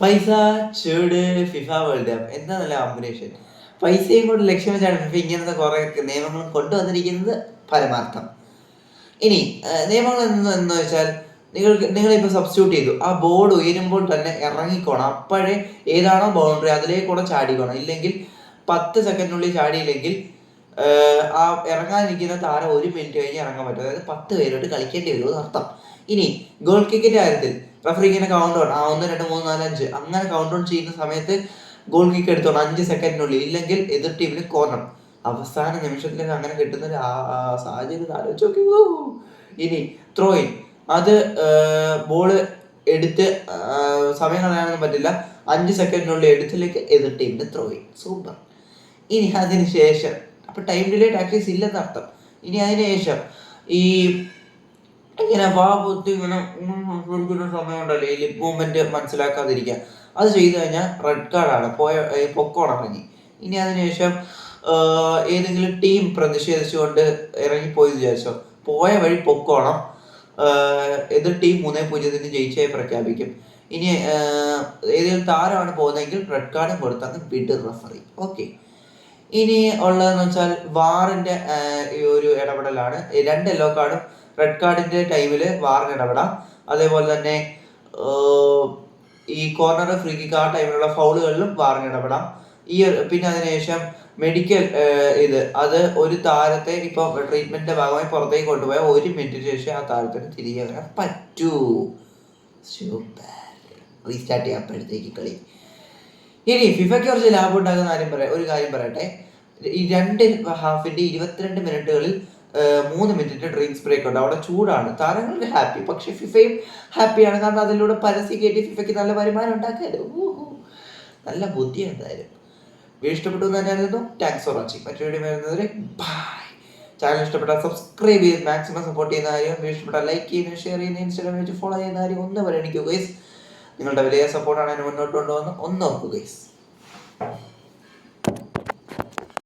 പൈസ, ചൂട്, FIFA world cup എന്താ നല്ല കോമ്പിനേഷൻ. പൈസയും കൊണ്ട് ലക്ഷ്യം വെച്ചാണ് ഫിഫ ഇങ്ങനത്തെ കുറെ നിയമങ്ങളും കൊണ്ടുവന്നിരിക്കുന്നത് പരമാർത്ഥം. ഇനി നിയമങ്ങൾ എന്ന് വെച്ചാൽ നിങ്ങളിപ്പോൾ സബ്സ്റ്റിറ്റ്യൂട്ട് ചെയ്തു, ആ ബോൾ ഉയരുമ്പോൾ തന്നെ ഇറങ്ങിക്കോണം. അപ്പോഴേ ഏതാണോ ബൗണ്ടറി അതിലേക്കൂടെ ചാടിക്കോണം. ഇല്ലെങ്കിൽ 10 സെക്കൻഡിനുള്ളിൽ ചാടിയില്ലെങ്കിൽ ആ ഇറങ്ങാനിരിക്കുന്ന താരം 1 മിനിറ്റ് കഴിഞ്ഞ് ഇറങ്ങാൻ പറ്റും. അതായത് 10 പേരോട്ട് കളിക്കേണ്ടി വരും എന്നർത്ഥം. ഇനി ഗോൾ കിക്കിന്റെ കാര്യത്തിൽ റഫറി ഇങ്ങനെ കൗണ്ട് ഡൗൺ 1 2 3 4 5 അങ്ങനെ കൗണ്ട് ഡൗൺ ചെയ്യുന്ന സമയത്ത് ഗോൾ കിക്ക് എടുത്തോണം 5 സെക്കൻഡിനുള്ളിൽ. ഇല്ലെങ്കിൽ എതിർ ടീമിന് കോർണർ. അവസാന നിമിഷത്തിലേക്ക് അങ്ങനെ കിട്ടുന്ന ഒരു സാഹചര്യം ആലോചിച്ച് നോക്കി. ഇനി ത്രോയിൻ, അത് ബോള് എടുത്ത് സമയം കളയാനൊന്നും പറ്റില്ല. 5 സെക്കൻഡിനുള്ളിൽ എടുത്തിലേക്ക് എതിർ ടീമിന് ത്രോയിൻ. സൂപ്പർ. ഇനി അതിന് ശേഷം അപ്പൊ ടൈം ഡിലേ ടാക്ടീസ് ഇല്ലെന്ന് അർത്ഥം. ഇനി അതിന് ശേഷം ഈ ഇങ്ങനെ പൊത്തി ഇങ്ങനെ സംസാരിക്കുന്ന സമയം ഉണ്ടല്ലോ, ഈ ലിപ് മൂവ്മെന്റ് മനസ്സിലാക്കാതിരിക്കുക, അത് ചെയ്തു കഴിഞ്ഞാൽ റെഡ് കാർഡാണ്. പൊക്കോണം ഇറങ്ങി. ഇനി അതിനുശേഷം ഏതെങ്കിലും ടീം പ്രതിഷേധിച്ചുകൊണ്ട് ഇറങ്ങിപ്പോയി വിചാരിച്ചോ, പോയ വഴി പൊക്കോണം. എതിർ ടീം 3-0 ജയിച്ചായി പ്രഖ്യാപിക്കും. ഇനി ഏതെങ്കിലും താരമാണ് പോകുന്നതെങ്കിൽ റെഡ് കാർഡും കൊടുത്തങ്ങ് വിട് റഫറി. ഓക്കെ. ഇനി ഉള്ളതെന്ന് വെച്ചാൽ വാറിന്റെ ഈ ഒരു ഇടപെടലാണ്. 2 യെല്ലോ കാർഡും റെഡ് കാർഡിന്റെ ടൈമിൽ വാറിന് ഇടപെടാം. അതേപോലെ തന്നെ ഈ കോർണർ, ഫ്രീ കിക്ക് ആ ടൈമിലുള്ള ഫൗളുകളിലും വാറിന് ഇടപെടാം. പിന്നെ അതിനുശേഷം മെഡിക്കൽ അത് ഒരു താരത്തെ ഇപ്പൊ ട്രീറ്റ്മെന്റിന്റെ ഭാഗമായി പുറത്തേക്ക് കൊണ്ടുപോയ 1 മിനിറ്റിന് ശേഷം ആ താരത്തിന് തിരികെ വരാൻ പറ്റൂ. സൂപ്പർ. റീസ്റ്റാർട്ട് ചെയ്യാപ്പോഴത്തേക്ക് കളി. ഇനി ഫിഫയ്ക്ക് കുറച്ച് ലാഭം ഉണ്ടാകുന്ന ഒരു കാര്യം പറയട്ടെ. ഈ 2 ഹാഫിന്റെ 22 മിനിറ്റുകളിൽ 3 മിനിറ്റ് ഡ്രിങ്ക്സ് ബ്രേക്ക് ഉണ്ട്. അവിടെ ചൂടാണ്, താരങ്ങൾക്ക് ഹാപ്പി, പക്ഷെ ഫിഫയും ഹാപ്പിയാണ്. കാരണം അതിലൂടെ പരസ്യം കയറ്റി ഫിഫയ്ക്ക് നല്ല വരുമാനം ഉണ്ടാക്കാമല്ലോ. നല്ല ബുദ്ധി എന്തായാലും. വീഡിയോ ഇഷ്ടപ്പെട്ടു എന്ന് തന്നെയായിരുന്നു. Thanks for watching. മറ്റൊരു വീഡിയോ വരുന്നവരെ ബൈ. ചാനൽ ഇഷ്ടപ്പെട്ടാൽ സബ്സ്ക്രൈബ് ചെയ്ത് മാക്സിമം സപ്പോർട്ട് ചെയ്യുന്ന കാര്യം, വീഡിയോ ഇഷ്ടപ്പെട്ടാൽ ലൈക്ക് ചെയ്യുന്നു, ഷെയർ ചെയ്യുന്നു, ഇൻസ്റ്റാഗ്രാം വെച്ച് ഫോളോ ചെയ്യുന്ന കാര്യം ഒന്ന് പറയണിക്കൂ ഗൈസ്. നിങ്ങളുടെ വലിയ സപ്പോർട്ടാണ് എന്നെ മുന്നോട്ട് കൊണ്ടുവന്ന് ഒന്ന് ഓർക്കൂ ഗൈസ്.